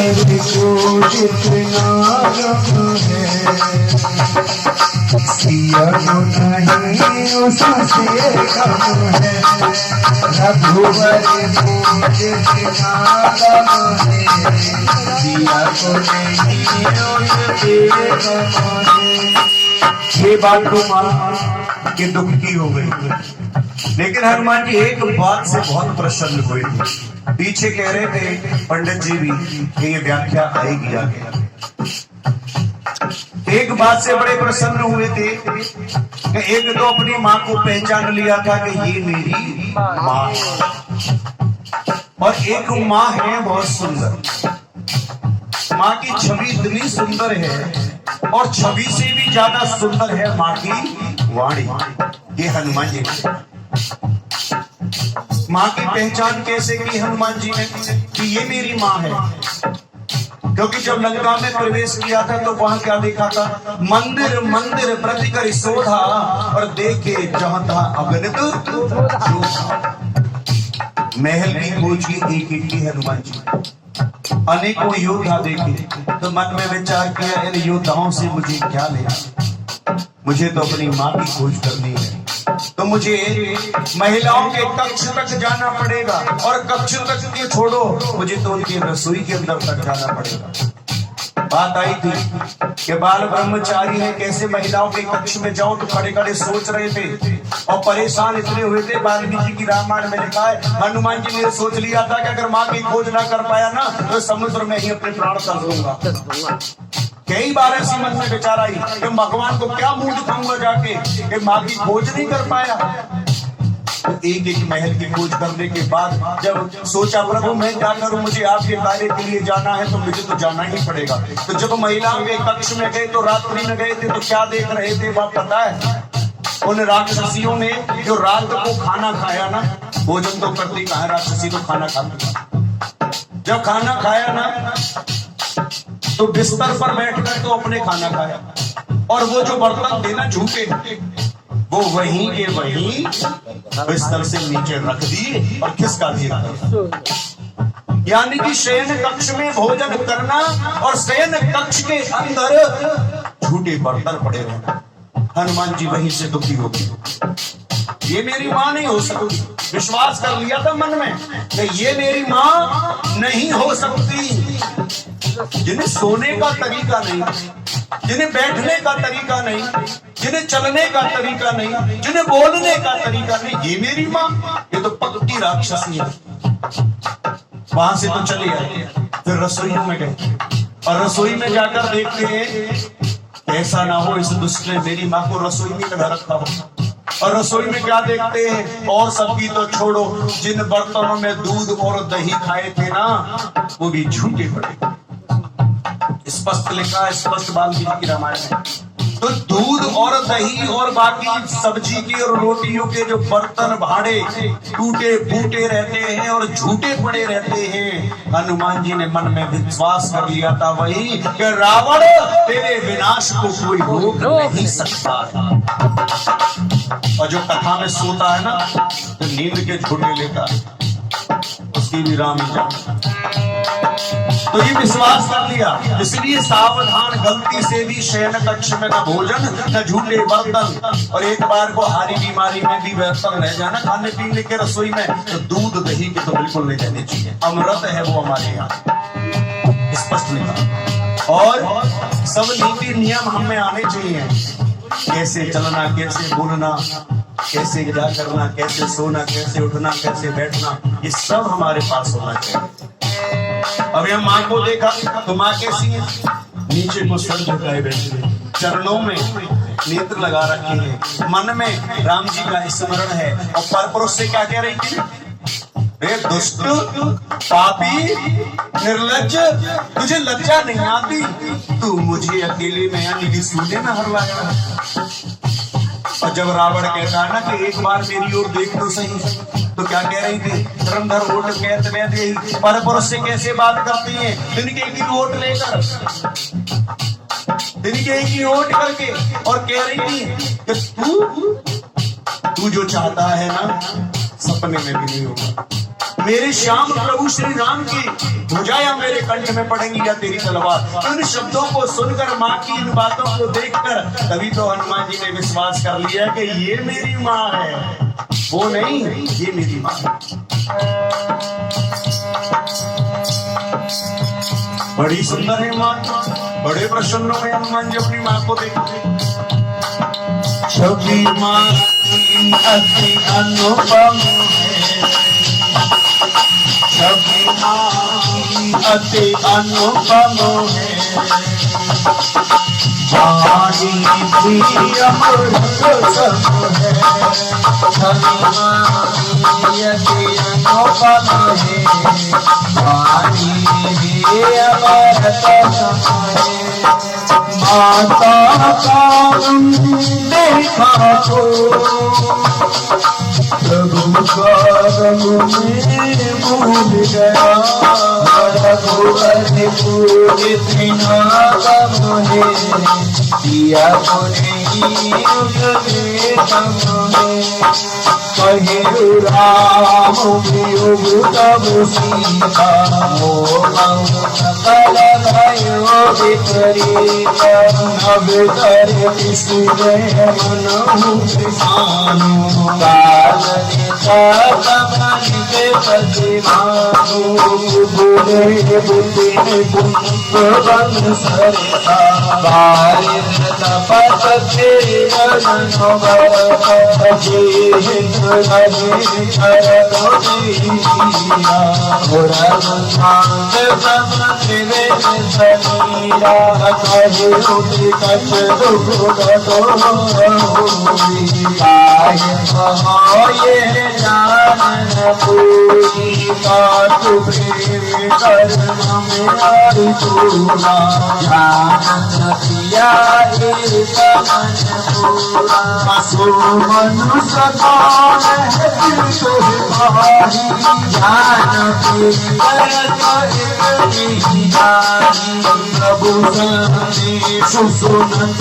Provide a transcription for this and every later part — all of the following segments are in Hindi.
को जितना गम है, सिया को नहीं उससे कम है। रघुवर को जितना गम है, सिया को नहीं उससे कम है। ये बात तो मान के दुख की हो गई, लेकिन हनुमान जी एक बात से बहुत प्रसन्न हुए थे। पीछे कह रहे थे पंडित जी भी कि ये व्याख्या आएगी आगे। एक बात से बड़े प्रसन्न हुए थे कि एक तो अपनी माँ को पहचान लिया था कि ये मेरी माँ है, और एक माँ है बहुत सुंदर। माँ की छवि इतनी सुंदर है, और छवि से भी ज्यादा सुंदर है माँ की वाणी। ये हनुमान जी माँ की पहचान कैसे की हनुमान जी ने कि ये मेरी माँ है? क्योंकि जब लंका में प्रवेश किया था तो वहां क्या देखा था? मंदिर मंदिर प्रति कर शोधा, और देखे जहां था अगणित योद्धा। महल की खोज की एक की हनुमान जी, अनेकों योद्धा देखे तो मन में विचार किया इन योद्धाओं से मुझे क्या लेना, मुझे तो अपनी माँ की खोज करनी है। तो मुझे महिलाओं के कक्ष तक जाना पड़ेगा, और कक्ष तक के छोड़ो, मुझे तो उनकी रसोई के अंदर तक जाना पड़ेगा। बात आई थी कि बाल ब्रह्मचारी है, कैसे महिलाओं के कक्ष में जाऊं, तो खड़े खड़े सोच रहे थे और परेशान इतने हुए थे। वाल्मीकि की रामायण में लिखा है, हनुमान जी ने सोच लिया था कि अगर माँ की खोज ना कर पाया ना तो समुद्र में ही अपने प्राण कर दूंगा। कई बार ऐसी मन में विचार आई कि भगवान को क्या मुंह दिखाऊंगा जाके कि माँ की खोज नहीं कर पाया। तो एक एक महल की खोज करने के बाद जब सोचा प्रभु मैं क्या करूं, मुझे आपके कार्य के लिए जाना है तो मुझे तो जाना ही पड़ेगा। तो जब महिलाओं के कक्ष में गए तो रात्रि में गए थे, तो क्या देख रहे थे वह पता है? उन राक्षसियों ने जो रात को खाना खाया ना, भोजन तो करती कहा, राक्षसी तो खाना खाती। जब खाना खाया ना तो बिस्तर पर बैठकर तो अपने खाना खाया, और वो जो बर्तन थे ना झूठे, वो वहीं के वहीं बिस्तर से नीचे रख दिए और खिसका दिया। यानी कि शयन कक्ष में भोजन करना और शयन कक्ष के अंदर झूठे बर्तन पड़े रहना। हनुमान जी वहीं से दुखी हो गए, ये मेरी माँ नहीं हो सकती। विश्वास कर लिया था मन में कि ये मेरी माँ नहीं हो सकती। जिन्हें सोने का तरीका नहीं, जिन्हें बैठने का तरीका नहीं, जिन्हें चलने का तरीका नहीं, जिन्हें बोलने का तरीका नहीं, ये मेरी माँ? ये तो पक्की राक्षसी है। वहां से तो चले आए, फिर रसोई में गए, और रसोई में जाकर देखते हैं ऐसा ना हो इस दुष्ट ने मेरी माँ को रसोई में लगा रखा हो। और रसोई में क्या देखते हैं? और सबकी तो छोड़ो, जिन बर्तनों में दूध और दही खाए थे ना, वो भी झूठे पड़े। स्पष्ट लिखा है, स्पष्ट वाल्मीकि की रामायण में। तो दूध और दही और बाकी सब्जी की और रोटियों के जो बर्तन भाड़े टूटे फूटे रहते हैं और झूठे पड़े रहते हैं। हनुमान जी ने मन में विश्वास कर लिया था वही कि रावण तेरे विनाश को कोई रोक नहीं सकता। और जो कथा में सोता है ना, तो नींद के झूठे लेता है, उसकी भी राम जान। तो ये विश्वास कर लिया, इसलिए सावधान, गलती से भी शयन कक्ष में न भोजन न झूठे बर्तन। और एक बार को हारी बीमारी में भी बर्तन रह जाना खाने पीने के रसोई में, तो दूध दही के तो बिल्कुल नहीं रहने चाहिए। अमृत है वो हमारे यहाँ, स्पष्ट लिखा। और सब नीति नियम हमें आने चाहिए, कैसे चलना, कैसे बोलना, कैसे क्या करना, कैसे सोना, कैसे उठना, कैसे बैठना, ये सब हमारे पास होना चाहिए। अभी हम माँ को देखा तो माँ कैसी है? नीचे को सर झुकाए बैठी है, चरणों में नेत्र लगा रखे हैं, मन में राम जी का स्मरण है, और परपुरुष से क्या कह रही थी? रे दुष्ट पापी निर्लज्ज, तुझे लज्जा नहीं आती? तू मुझे अकेले में यानी कि सोने में हरवाया। और जब रावण कहता है ना कि एक बार मेरी ओर देख तो सही, तो क्या कह रही थी? धर्मधर वोट कहते में दे, परपुरुष से कैसे बात करती है? दिन के एक ही वोट लेकर, दिन के एक ही वोट करके, और कह रही थी कि तू जो चाहता है ना, सपने में भी नहीं होगा। मेरे श्याम प्रभु श्री राम की भुजाएं मेरे कंठ में पड़ेंगी या तेरी तलवार। इन शब्दों को सुनकर, माँ की इन बातों को देखकर, तभी तो हनुमान जी ने विश्वास कर लिया कि ये मेरी माँ है, वो नहीं, ये मेरी माँ है। बड़ी सुंदर है माँ, बड़े प्रसन्न हुए हनुमान जी अपनी माँ को देखते। छवि माँ अति अनुपम है, छवि माँ अति अनुपम है, वाणी भी अमृत सम है, छवि माँ अति अनुपम है, वाणी भी अमृत सम है। माता का देखा तो प्रभु का रंग में भूल गया, रघुवर पूजित नाम है, दिया मुझे तम है। कहे राम वियोग तब सीता, मोह सकल भयो विपरीत, अब कर किसने मनहु कृष्णानु, काल के प्रतिमानु, बोले बुद्धि कुंभ सरता, बारिश तपत मनुष्य प्रभु सुनत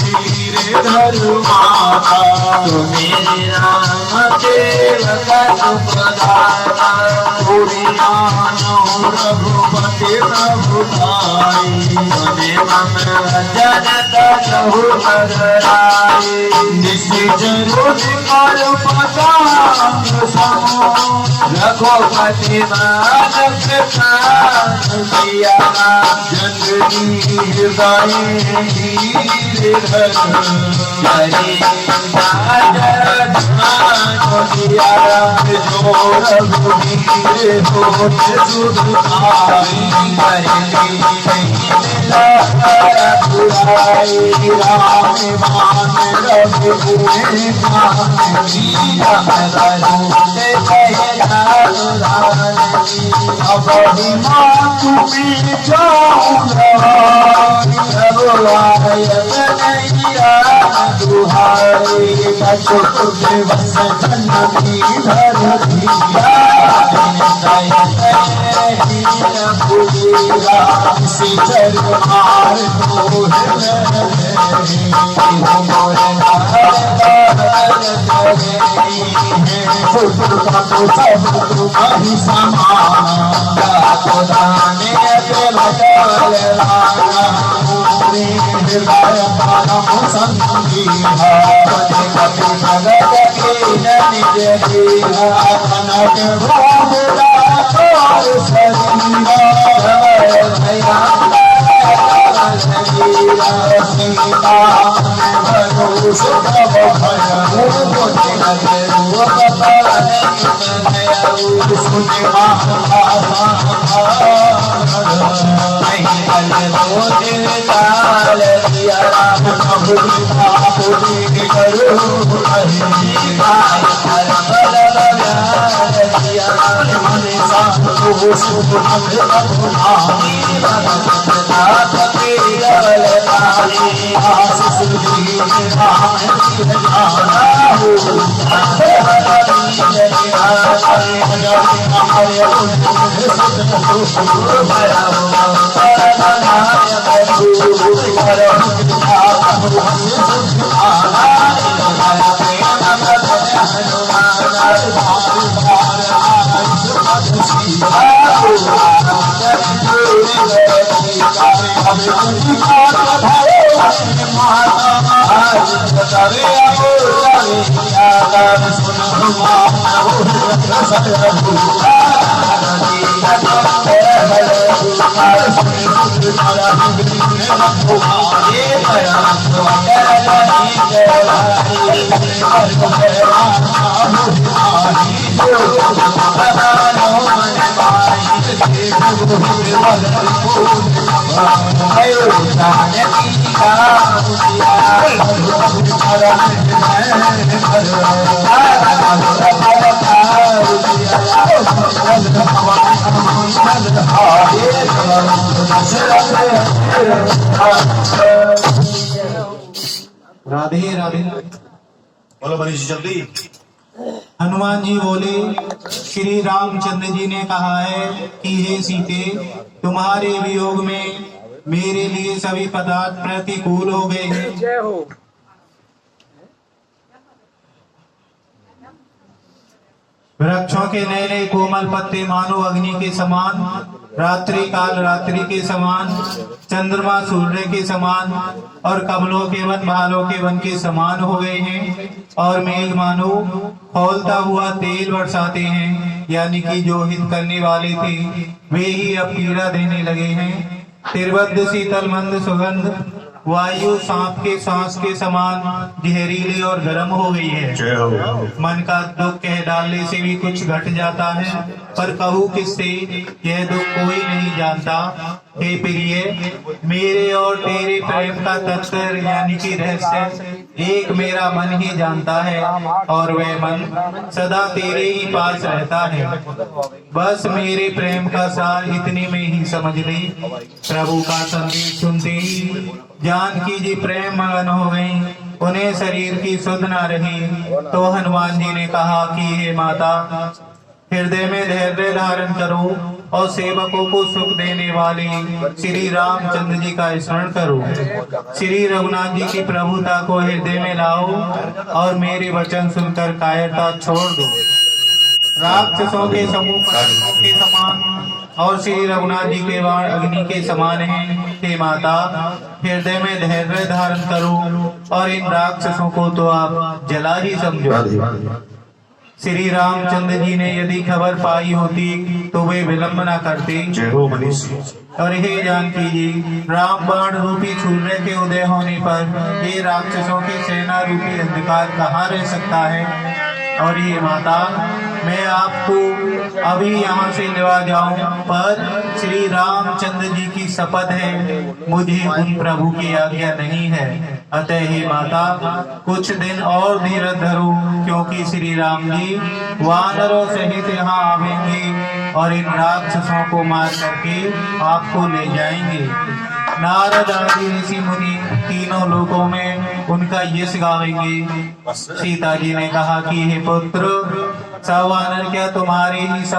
धीरे धरु माता, मेरे राम देव प्रदाता, रघुपति प्रभु भाई, मम जनत लहु हराए, निश्चर कर पदांग समो, रघुपति मानस प्राण दिया, जननी हृदय धीरे धर, हरे दिया, जो रघुवीर होत सुधाई, राम मान रघुपुर अबहि माँ तुम्हें जाऊँ दुहाई, बस जन्मी धर दिया, सिचर मार कहीं समाना, हृदय परम संगी, राधे राधे। बोलो मनीष जल्दी। हनुमान जी बोले, श्री रामचंद्र जी ने कहा है कि हे सीते, तुम्हारे वियोग में मेरे लिए सभी पदार्थ प्रतिकूल हो गए हैं। जय हो। वृक्षों के नए नए कोमल पत्ते मानो अग्नि के समान, रात्रि काल रात्रि के समान, चंद्रमा सूर्य के समान, और कमलों के वन भालों के वन के समान हो गए हैं। और मेघ मानो खौलता हुआ तेल बरसाते हैं, यानी कि जो हित करने वाले थे वे ही अब पीड़ा देने लगे हैं। तिरबद्ध शीतल मंद सुगंध वायु सांप के सांस के समान जहरीली और गर्म हो गई है। मन का दुख कह डालने से भी कुछ घट जाता है, पर कहूँ किससे यह दुख कोई नहीं जानता। हे प्रिय, मेरे और तेरे प्रेम का तत्व यानी कि रहस्य एक मेरा मन ही जानता है, और वह मन सदा तेरे ही पास रहता है। बस मेरे प्रेम का सार इतने में ही समझ ले। प्रभु का संदेश सुनते ही जानकी जी प्रेम मगन हो गई, उन्हें शरीर की सुध न रही। तो हनुमान जी ने कहा कि हे माता, हृदय में धैर्य धारण करो और सेवकों को सुख देने वाले श्री रामचंद्र जी का स्मरण करो। श्री रघुनाथ जी की प्रभुता को हृदय में लाओ और मेरे वचन सुनकर कायरता छोड़ दो। राक्षसों के समूह पशुओं के समान और श्री रघुनाथ जी के वाण अग्नि के समान हैं। हे माता, हृदय में धैर्य धारण करो और इन राक्षसों को तो आप जला ही समझो। श्री रामचंद्र जी ने यदि खबर पाई होती तो वे विलंब न करते। और हे जानकी जी, राम बाण रूपी सूर्य के उदय होने पर ये राक्षसों की सेना रूपी अंधकार कहाँ रह सकता है। और ये माता, मैं आपको अभी यहाँ से लेवा जाऊं, पर श्री रामचंद्र जी की शपथ है, मुझे उन प्रभु की आज्ञा नहीं है। अतः हे माता, कुछ दिन और धीरज धरो, क्योंकि श्री राम जी वानरों सहित यहाँ आवेंगे और इन राक्षसों को मार करके आपको ले जाएंगे। नारद आदि ऋषि मुनि तीनों लोकों में उनका यश गावेंगे। सीता जी ने कहा कि हे पुत्र, सब वानर क्या तुम्हारे ही समान